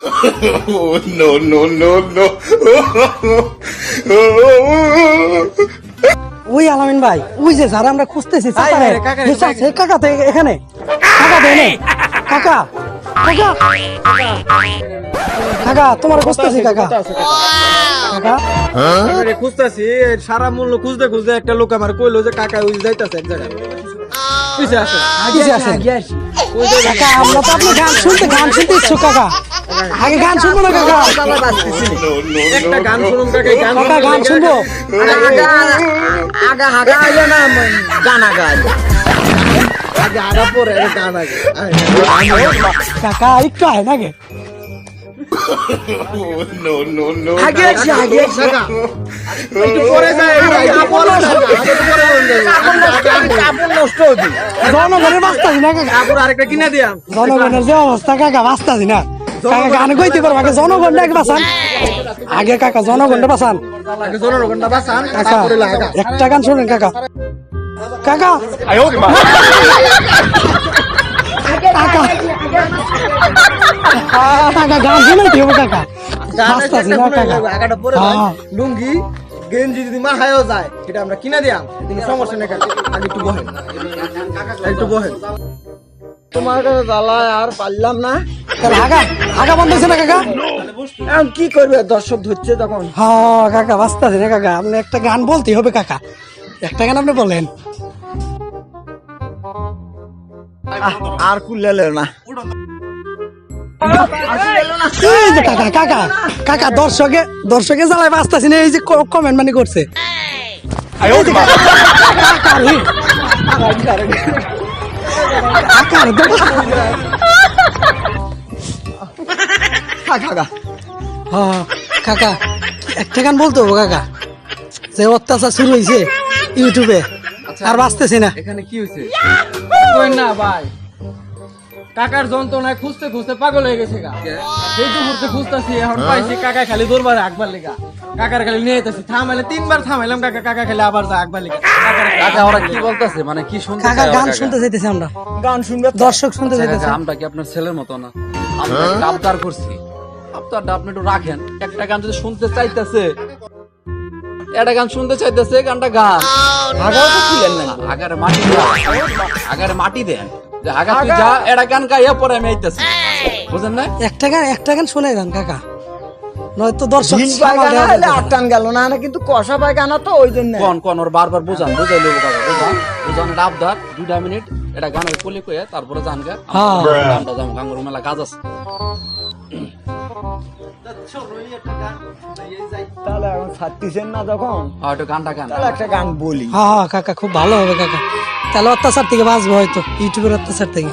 Oh, no, no, no, no. ওই আলামিন ভাই, ওই যে যারা আমরা খুঁজতেছি কাকা তো এখানে, কাকা তো এনে, কাকা কাকা কাকা তোমার খুঁজতেছি কাকা কাকা খুঁজতেছি সারা মূল্য খুঁজতে খুঁজতে একটা লোক আমার কইলো যে কাকা ওই যাইতাছে এক জায়গায় পিছে আছে কিসে আছেন কাকা? আমরা তো আপনি গান শুনতে ইচ্ছুক কাকা। আগে গান শুনবো না কাকা? একটা গান শুনুন কাকা কাকা গান শুনবো? আগা হাগা আইলে না গান আগা আগে আগা পরে গান আগে কাকা একটু আয় নাকি? Oh, no, no, no. আগে কাকা একটু পরে যায় কাপড় নষ্ট হচ্ছে জনগণের বাস্তাছি না কাকা? কাপড় আরেকটা কিনে দিয়াম জনগণের যে অবস্থা কাকা, বাস্তাছি না কাকা। গান কইতে পারবো আগে জনগণটা এক বাঁচান, আগে কাকা জনগণটা বাঁচান আগে জনগণটা বাঁচান কাকা। তারপরে লাগা একটা গান শুনেন কাকা। কাকা কাকা কাকা গান শুনেন কি হবে কাকা? বাঁচতাছি না কাকা। আগাটা পরে হ্যাঁ। লুঙ্গি গেঞ্জি যদি মাথায়ও যায় সেটা আমরা কিনে দিয়াম, কিন্তু সমস্যা নেই কাকা। আগে একটু বহেন, একটু বহেন। তোমার কাছে জ্বালায় আর পারলাম না। তাহলে আগা বন্ধ হয়েছে না কাকা? এখন কি করবে, দর্শক ধরছে তখন। হ্যাঁ কাকা বাঁচতাছি না কাকা। আপনি একটা গান বলতেই হবে কাকা, একটা গান আপনি বলেন। আর কুল্লালে না এই যে কাকা কাকা কাকা দর্শকে জ্বালায় বাঁচতাছি না, এই যে কমেন্ট মানে করছে। এই যে কাকা, কাকা রে। কাকা রে, কাকা হ্যাঁ কাকা একটা গান বলতে হবে কাকা, যে অত্যাচার শুরু হয়েছে ইউটিউবে, আর বাঁচতেছি না। এখানে কি হয়েছে না ভাই? কাকার যন্ত্রণায় খুঁজতে খুঁজতে পাগল হয়ে গেছে গা। সেই মুহূর্তে খুঁজতেছি, এখন পাইছি কাকা খালি দৌড়বার আকবার লেগা। কাকার খালি নিয়ে যেতেছি, থামাইলে 3 বার থামাইলাম কাকা, কাকা খালি আবার যা আকবার লেগা। কাকা ওরা কি বলতেছে, মানে কি শুনতে কাকা গান শুনতে চাইতেছি আমরা, গান শুনবে দর্শক শুনতে চাইতেছে। আমরা কি আপনার ছেলের মতো না? আমরা একটা আবদার করছি, আবদারটা আপনি একটু রাখেন। একটা গান যদি শুনতে চাইতেছে, একটা গান শুনতে চাইতেছে, গানটা গান আগাও তো ছিলেন না, আগারে মাটি দেন, আগারে মাটি দেন, যে আগা তুই যা, একটা গান গাইয়া পরে আমি আইতেছি, বুঝেন না? একটা গান শুনে যান কাকা, নয়তো দর্শক আটটান গেল না না, কিন্তু কষা পায় গানা তো ওই জন্য। কোন ওর বারবার বুঝান, বুঝাই লব কাকা, বুঝান এটা আবদার 2 মিনিট, এটা গানের কলি কয়ে তারপরে জান গা। হ্যাঁ। আমরা যাবো গাঙ্গুর মেলা কাজ আছে। তাহলে এখন ছাড়তেছেন না যখন, একটু গানটা গান। তাহলে একটা গান বলি। হ্যাঁ কাকা খুব ভালো হবে কাকা, তাহলে অত্যাচার থেকে বাঁচবো হয়তো, ইউটিউবের অত্যাচার থেকে।